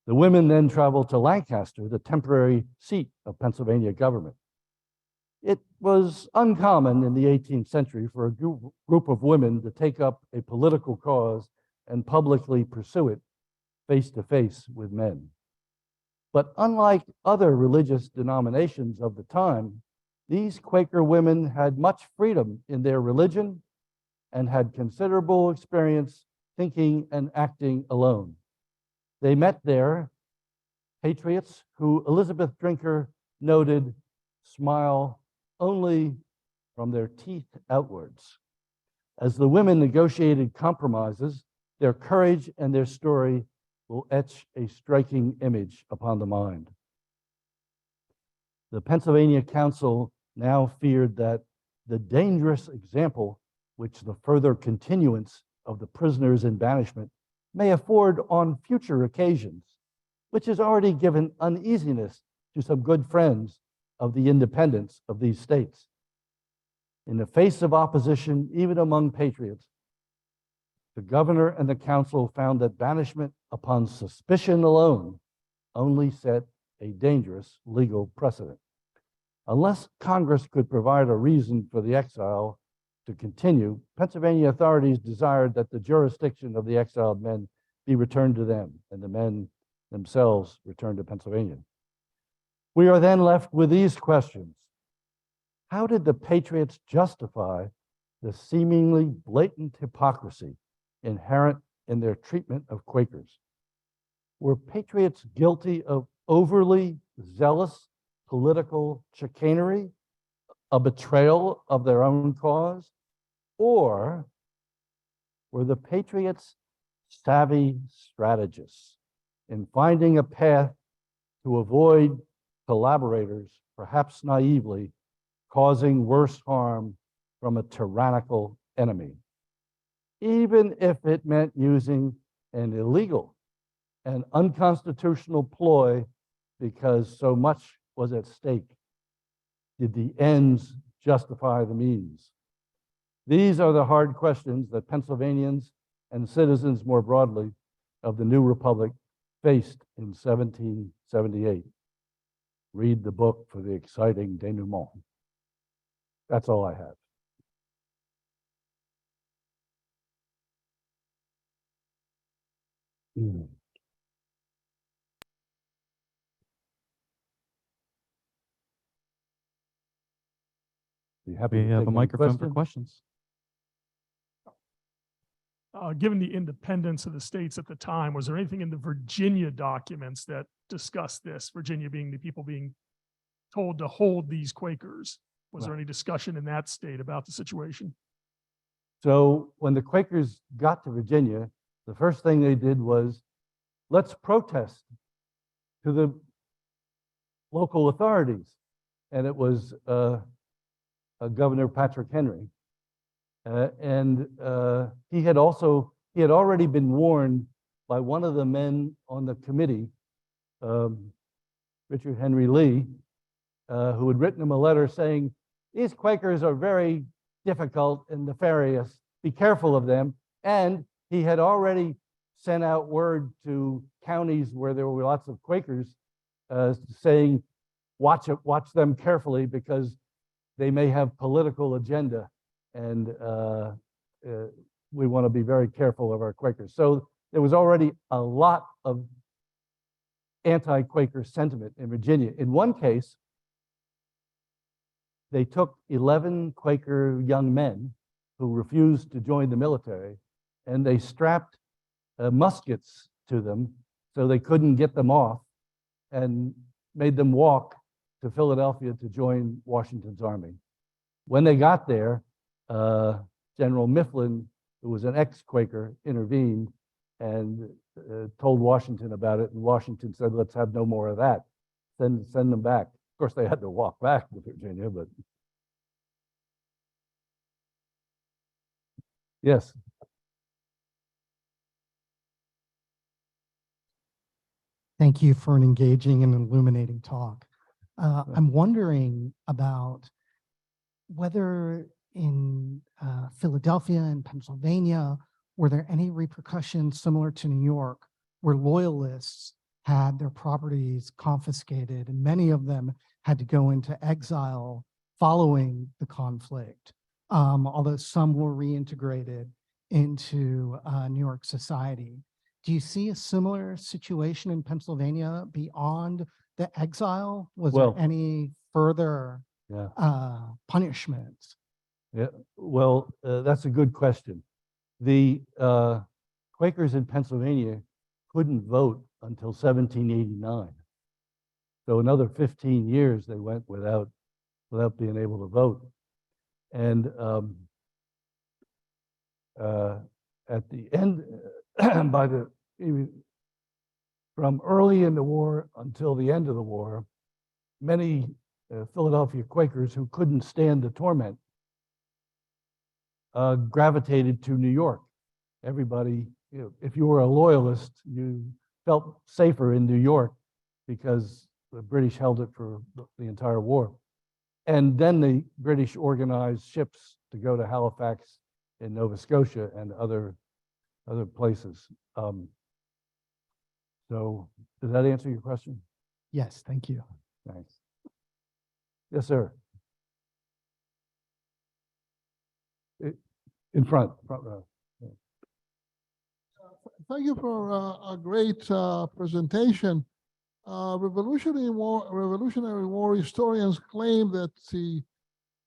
Speaker 2: The women then travel to Lancaster, the temporary seat of Pennsylvania government. It was uncommon in the 18th century for a group of women to take up a political cause and publicly pursue it face to face with men. But unlike other religious denominations of the time, these Quaker women had much freedom in their religion and had considerable experience thinking and acting alone. They met there patriots who Elizabeth Drinker noted smile only from their teeth outwards. As the women negotiated compromises, their courage and their story will etch a striking image upon the mind. The Pennsylvania Council now feared that the dangerous example which the further continuance of the prisoners in banishment may afford on future occasions, which has already given uneasiness to some good friends of the independence of these states. In the face of opposition, even among patriots, the governor and the council found that banishment upon suspicion alone only set a dangerous legal precedent. Unless Congress could provide a reason for the exile to continue, Pennsylvania authorities desired that the jurisdiction of the exiled men be returned to them and the men themselves returned to Pennsylvania. We are then left with these questions. How did the patriots justify the seemingly blatant hypocrisy inherent in their treatment of Quakers? Were patriots guilty of overly zealous political chicanery, a betrayal of their own cause? Or were the patriots savvy strategists in finding a path to avoid collaborators, perhaps naively, causing worse harm from a tyrannical enemy, even if it meant using an illegal and unconstitutional ploy because so much was at stake? Did the ends justify the means? These are the hard questions that Pennsylvanians and citizens more broadly of the new republic faced in 1778. Read the book for the exciting denouement. That's all I have. Be happy
Speaker 1: We
Speaker 2: to
Speaker 1: have
Speaker 2: take
Speaker 1: a
Speaker 2: any
Speaker 1: microphone for
Speaker 2: questions.
Speaker 1: questions.
Speaker 3: Given the independence of the states at the time, was there anything in the Virginia documents that discussed this? Virginia being the people being told to hold these Quakers. Was there
Speaker 2: Right.
Speaker 3: any discussion in that state about the situation?
Speaker 2: So when the Quakers got to Virginia, the first thing they did was, let's protest to the local authorities. And it was Governor Patrick Henry. He had already been warned by one of the men on the committee, Richard Henry Lee, who had written him a letter saying, these Quakers are very difficult and nefarious. Be careful of them. And he had already sent out word to counties where there were lots of Quakers saying, watch them carefully because they may have political agenda. And we want to be very careful of our Quakers. So there was already a lot of anti-Quaker sentiment in Virginia. In one case, they took 11 Quaker young men who refused to join the military, and they strapped muskets to them so they couldn't get them off, and made them walk to Philadelphia to join Washington's army. When they got there, General Mifflin, who was an ex-Quaker, intervened and told Washington about it, and Washington said, let's have no more of that. Send them back. Of course, they had to walk back to Virginia, but yes.
Speaker 4: Thank you for an engaging and illuminating talk. I'm wondering about whether in Philadelphia and Pennsylvania, were there any repercussions similar to New York, where loyalists had their properties confiscated and many of them had to go into exile following the conflict, although some were reintegrated into New York society. Do you see a similar situation in Pennsylvania beyond the exile? Was
Speaker 2: Well,
Speaker 4: there any further
Speaker 2: yeah.
Speaker 4: punishments?
Speaker 2: Yeah, well, that's a good question. The Quakers in Pennsylvania couldn't vote until 1789. So another 15 years they went without being able to vote. And at the end, from early in the war until the end of the war, many Philadelphia Quakers who couldn't stand the torment gravitated to New York. Everybody, if you were a loyalist, you felt safer in New York because the British held it for the entire war. And then the British organized ships to go to Halifax in Nova Scotia and other places. So does that answer your question?
Speaker 4: Yes, thank you.
Speaker 2: Thanks. Yes, sir. In front row.
Speaker 5: Thank you for a great presentation. Revolutionary War historians claim that the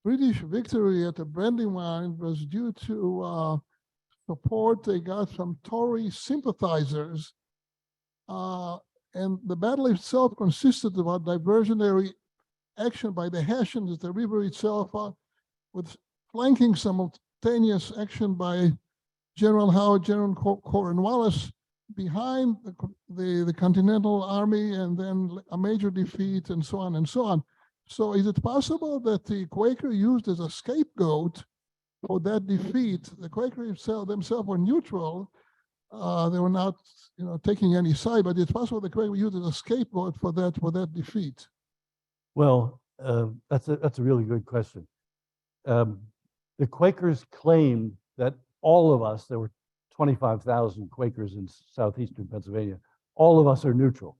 Speaker 5: British victory at the Brandywine was due to support they got from Tory sympathizers. And the battle itself consisted of a diversionary action by the Hessians at the river itself, with flanking simultaneous action by General Howe, General Cornwallis behind the Continental Army, and then a major defeat, and so on and so on. So is it possible that the Quaker used as a scapegoat for that defeat? The Quakers themselves were neutral. They were not, taking any side, but it's possible the Quaker used as a scapegoat for that defeat.
Speaker 2: Well, that's a really good question. The Quakers claimed that all of us, there were 25,000 Quakers in southeastern Pennsylvania, all of us are neutral.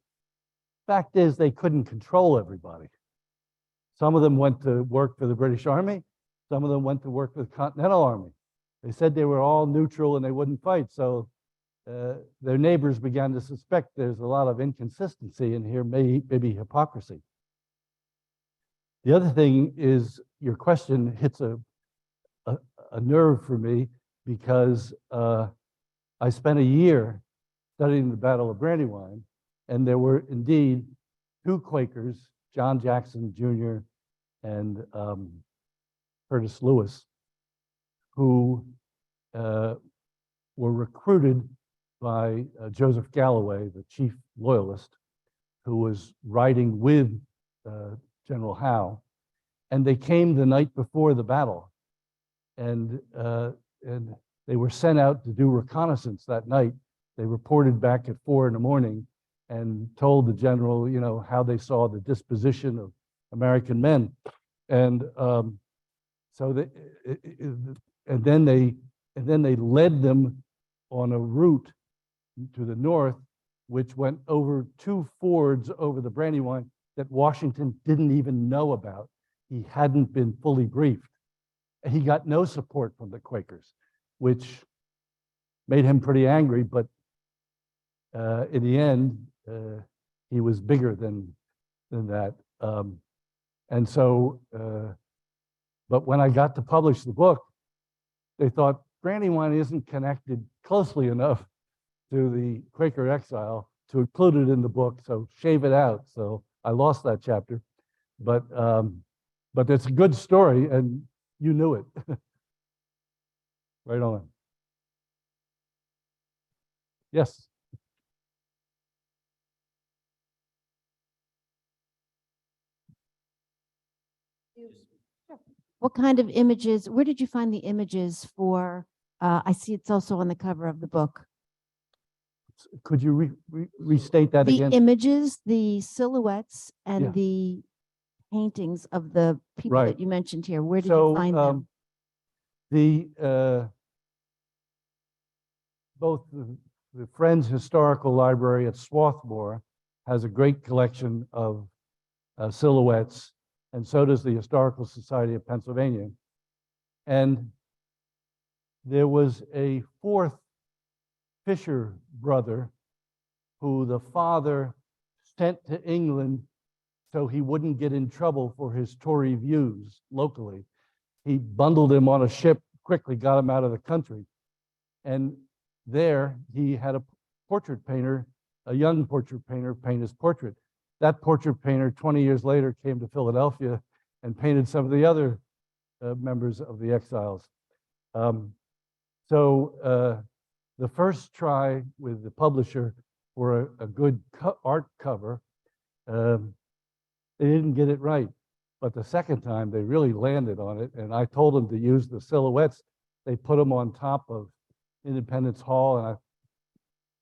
Speaker 2: Fact is, they couldn't control everybody. Some of them went to work for the British Army. Some of them went to work for the Continental Army. They said they were all neutral and they wouldn't fight. So their neighbors began to suspect there's a lot of inconsistency in here, maybe hypocrisy. The other thing is your question hits a nerve for me, because I spent a year studying the Battle of Brandywine, and there were indeed two Quakers, John Jackson Jr. and Curtis Lewis, who were recruited by Joseph Galloway, the chief loyalist, who was riding with General Howe, and they came the night before the battle, and they were sent out to do reconnaissance that night. They reported back at 4 in.the morning and told the general, how they saw the disposition of American men, and then they led them on a route to the north, which went over 2 fords over the Brandywine that Washington didn't even know about. He hadn't been fully briefed. He got no support from the Quakers, which made him pretty angry, but in the end, he was bigger than that. But when I got to publish the book, they thought Brandywine isn't connected closely enough to the Quaker exile to include it in the book, so shave it out. So I lost that chapter, but it's a good story, and you knew it. Right on. Yes.
Speaker 6: What kind of images, where did you find the images for, I see it's also on the cover of the book.
Speaker 2: Could you restate that
Speaker 6: The
Speaker 2: again?
Speaker 6: images, the silhouettes, and
Speaker 2: Yeah.
Speaker 6: the paintings of the people
Speaker 2: Right.
Speaker 6: that you mentioned here. Where did you find them?
Speaker 2: Both the Friends Historical Library at Swarthmore has a great collection of silhouettes, and so does the Historical Society of Pennsylvania. And there was a 4th Fisher brother who the father sent to England so he wouldn't get in trouble for his Tory views locally. he bundled him on a ship, quickly got him out of the country. And there he had a portrait painter, a young portrait painter, paint his portrait. That portrait painter, 20 years later, came to Philadelphia and painted some of the other members of the exiles. The first try with the publisher for a good art cover, they didn't get it right. But the second time, they really landed on it. And I told them to use the silhouettes. They put them on top of Independence Hall, and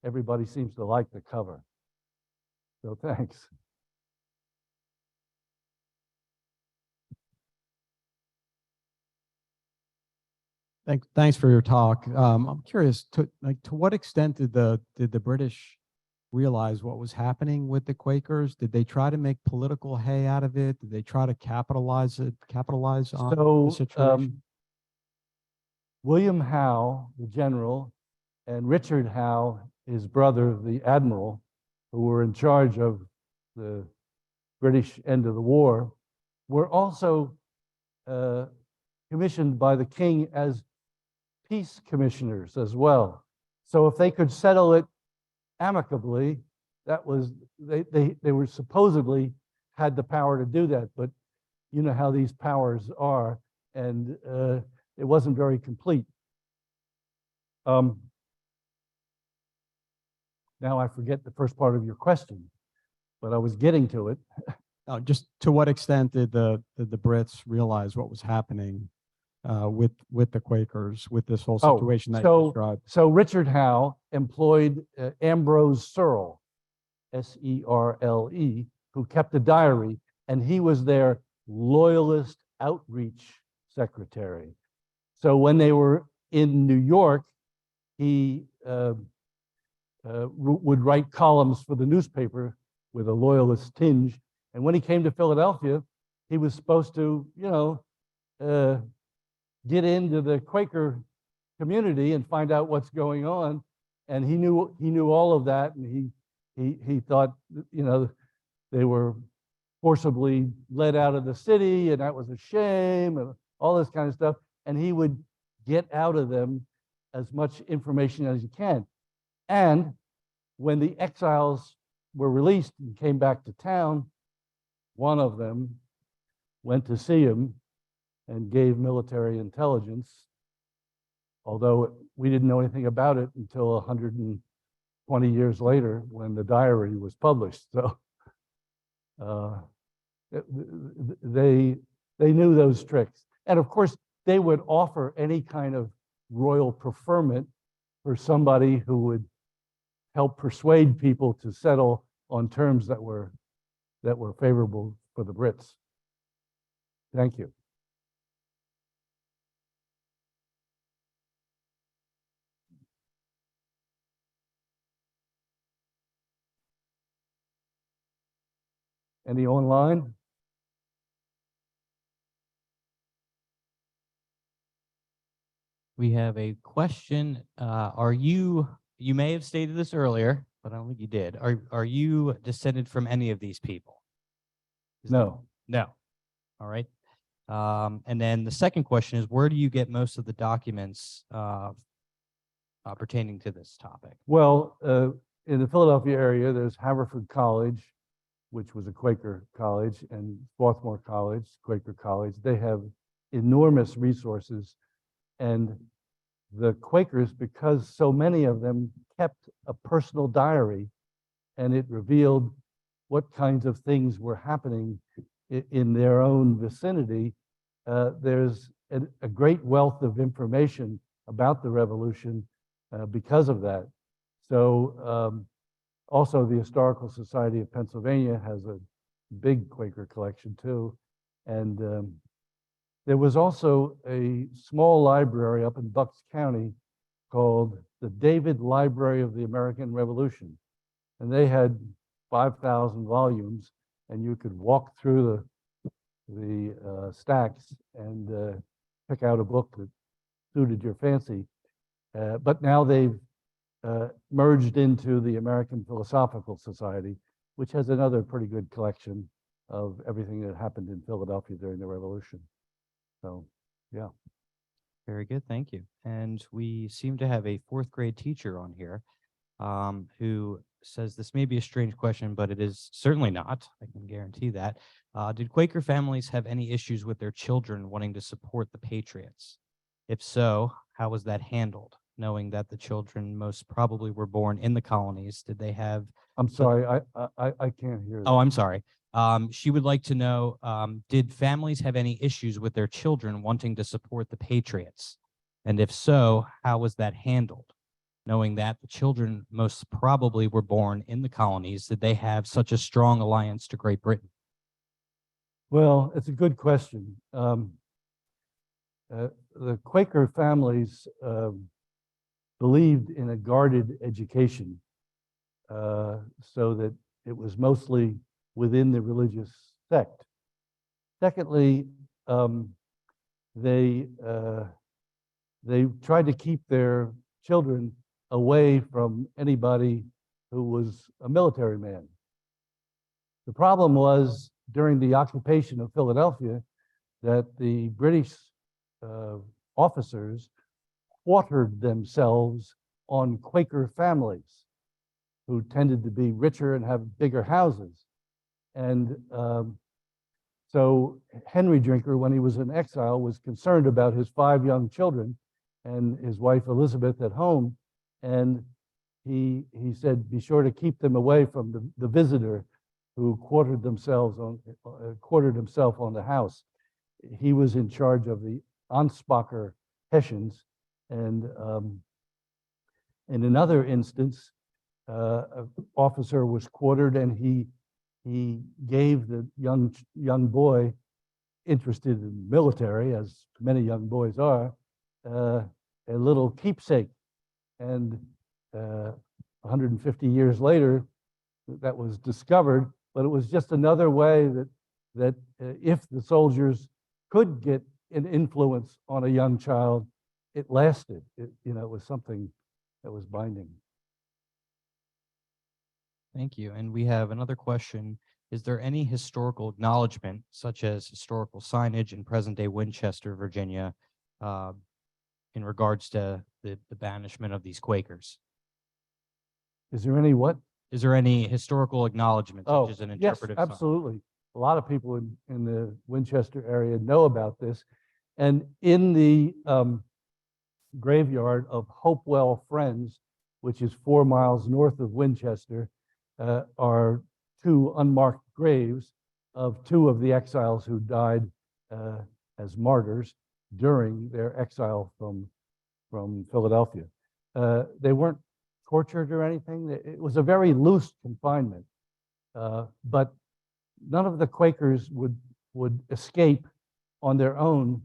Speaker 2: everybody seems to like the cover. So thanks.
Speaker 7: Thanks for your talk. I'm curious, to what extent did the British realize what was happening with the Quakers? Did they try to make political hay out of it? Did they try to capitalize on the situation?
Speaker 2: William Howe, the general, and Richard Howe, his brother, the admiral, who were in charge of the British end of the war, were also commissioned by the king as peace commissioners as well. So if they could settle it amicably, that was, they were supposedly had the power to do that, but you know how these powers are, and it wasn't very complete. Now I forget the first part of your question, but I was getting to it.
Speaker 7: Just to what extent did the Brits realize what was happening with the Quakers, with this whole situation that you described?
Speaker 2: So Richard Howe employed Ambrose Searle, S-E-R-L-E, who kept a diary, and he was their loyalist outreach secretary. So when they were in New York, he would write columns for the newspaper with a loyalist tinge. And when he came to Philadelphia, he was supposed to, get into the Quaker community and find out what's going on. And he knew all of that, and he thought, they were forcibly led out of the city, and that was a shame, and all this kind of stuff. And he would get out of them as much information as he can. And when the exiles were released and came back to town, one of them went to see him and gave military intelligence, although we didn't know anything about it until 120 years later when the diary was published. So they knew those tricks. And of course, they would offer any kind of royal preferment for somebody who would help persuade people to settle on terms that were favorable for the Brits. Thank you. Any online?
Speaker 1: We have a question. You may have stated this earlier, but I don't think you did. Are you descended from any of these people?
Speaker 2: No.
Speaker 1: No. All right. And then the second question is, where do you get most of the documents pertaining to this topic?
Speaker 2: Well, in the Philadelphia area, there's Haverford College, which was a Quaker college, and Swarthmore College, Quaker college. They have enormous resources. And the Quakers, because so many of them kept a personal diary, and it revealed what kinds of things were happening in their own vicinity, there's a great wealth of information about the revolution because of that. So also the Historical Society of Pennsylvania has a big Quaker collection too. And there was also a small library up in Bucks County called the David Library of the American Revolution. And they had 5,000 volumes, and you could walk through the stacks and pick out a book that suited your fancy. But now they've merged into the American Philosophical Society, which has another pretty good collection of everything that happened in Philadelphia during the Revolution. So Yeah.
Speaker 1: Very good, thank you. And we seem to have a fourth grade teacher on here who says this may be a strange question, but it is certainly not. I can guarantee that. Did Quaker families have any issues with their children wanting to support the patriots? If so, how was that handled? Knowing that the children most probably were born in the colonies, did they have?
Speaker 2: I'm sorry, I can't hear that.
Speaker 1: Oh, I'm sorry. She would like to know, did families have any issues with their children wanting to support the patriots? And if so, how was that handled? Knowing that the children most probably were born in the colonies, did they have such a strong alliance to Great Britain?
Speaker 2: Well, it's a good question. The Quaker families believed in a guarded education, so that it was mostly within the religious sect. Secondly, they tried to keep their children away from anybody who was a military man. The problem was during the occupation of Philadelphia that the British officers quartered themselves on Quaker families who tended to be richer and have bigger houses. And so Henry Drinker, when he was in exile, was concerned about his 5 young children and his wife Elizabeth at home. And he said, be sure to keep them away from the visitor who quartered himself on the house. He was in charge of the Ansbacher Hessians. And in another instance, an officer was quartered, and he gave the young boy interested in military, as many young boys are, a little keepsake. And 150 years later, that was discovered, but it was just another way that if the soldiers could get an influence on a young child, it lasted. It was something that was binding.
Speaker 1: Thank you. And we have another question. Is there any historical acknowledgement, such as historical signage in present-day Winchester, Virginia, in regards to the banishment of these Quakers?
Speaker 2: Is there any what?
Speaker 1: Is there any historical acknowledgement, such as an interpretive
Speaker 2: yes,
Speaker 1: sign?
Speaker 2: absolutely. A lot of people in the Winchester area know about this. And in the graveyard of Hopewell Friends, which is 4 miles north of Winchester, are 2 unmarked graves of 2 of the exiles who died as martyrs during their exile from Philadelphia. They weren't tortured or anything. It was a very loose confinement, but none of the Quakers would escape on their own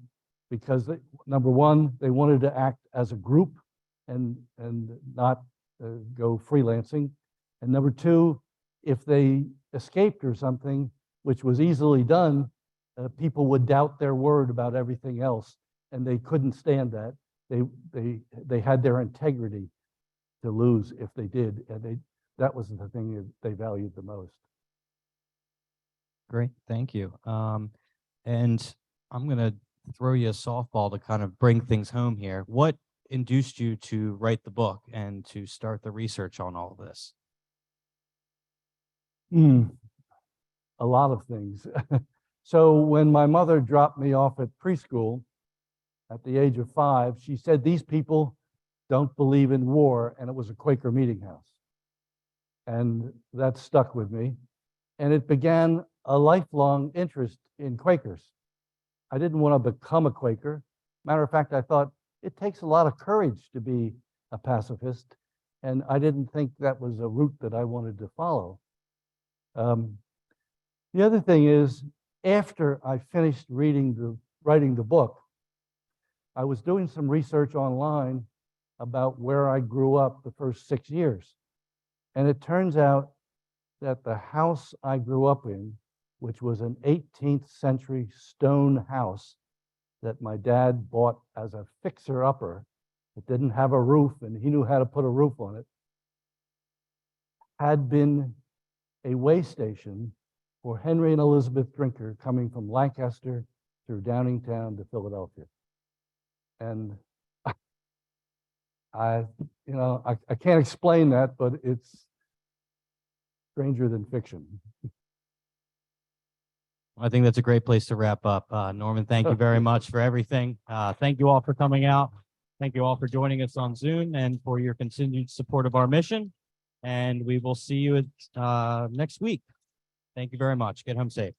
Speaker 2: because number one, they wanted to act as a group and not go freelancing. And number two, if they escaped or something, which was easily done, people would doubt their word about everything else, and they couldn't stand that. They had their integrity to lose if they did, and that was the thing that they valued the most.
Speaker 1: Great, thank you. And I'm going to throw you a softball to kind of bring things home here. What induced you to write the book and to start the research on all of this?
Speaker 2: A lot of things. So when my mother dropped me off at preschool at the age of 5, she said, these people don't believe in war, and it was a Quaker meeting house. And that stuck with me. And it began a lifelong interest in Quakers. I didn't want to become a Quaker. Matter of fact, I thought it takes a lot of courage to be a pacifist, and I didn't think that was a route that I wanted to follow. The other thing is, after I finished writing the book, I was doing some research online about where I grew up the first 6 years. And it turns out that the house I grew up in, which was an 18th century stone house that my dad bought as a fixer-upper, it didn't have a roof, and he knew how to put a roof on it, had been a way station for Henry and Elizabeth Drinker coming from Lancaster through Downingtown to Philadelphia. And I can't explain that, but it's stranger than fiction.
Speaker 1: I think that's a great place to wrap up. Norman, thank you very much for everything. Thank you all for coming out. Thank you all for joining us on Zoom and for your continued support of our mission. And we will see you next week. Thank you very much. Get home safe.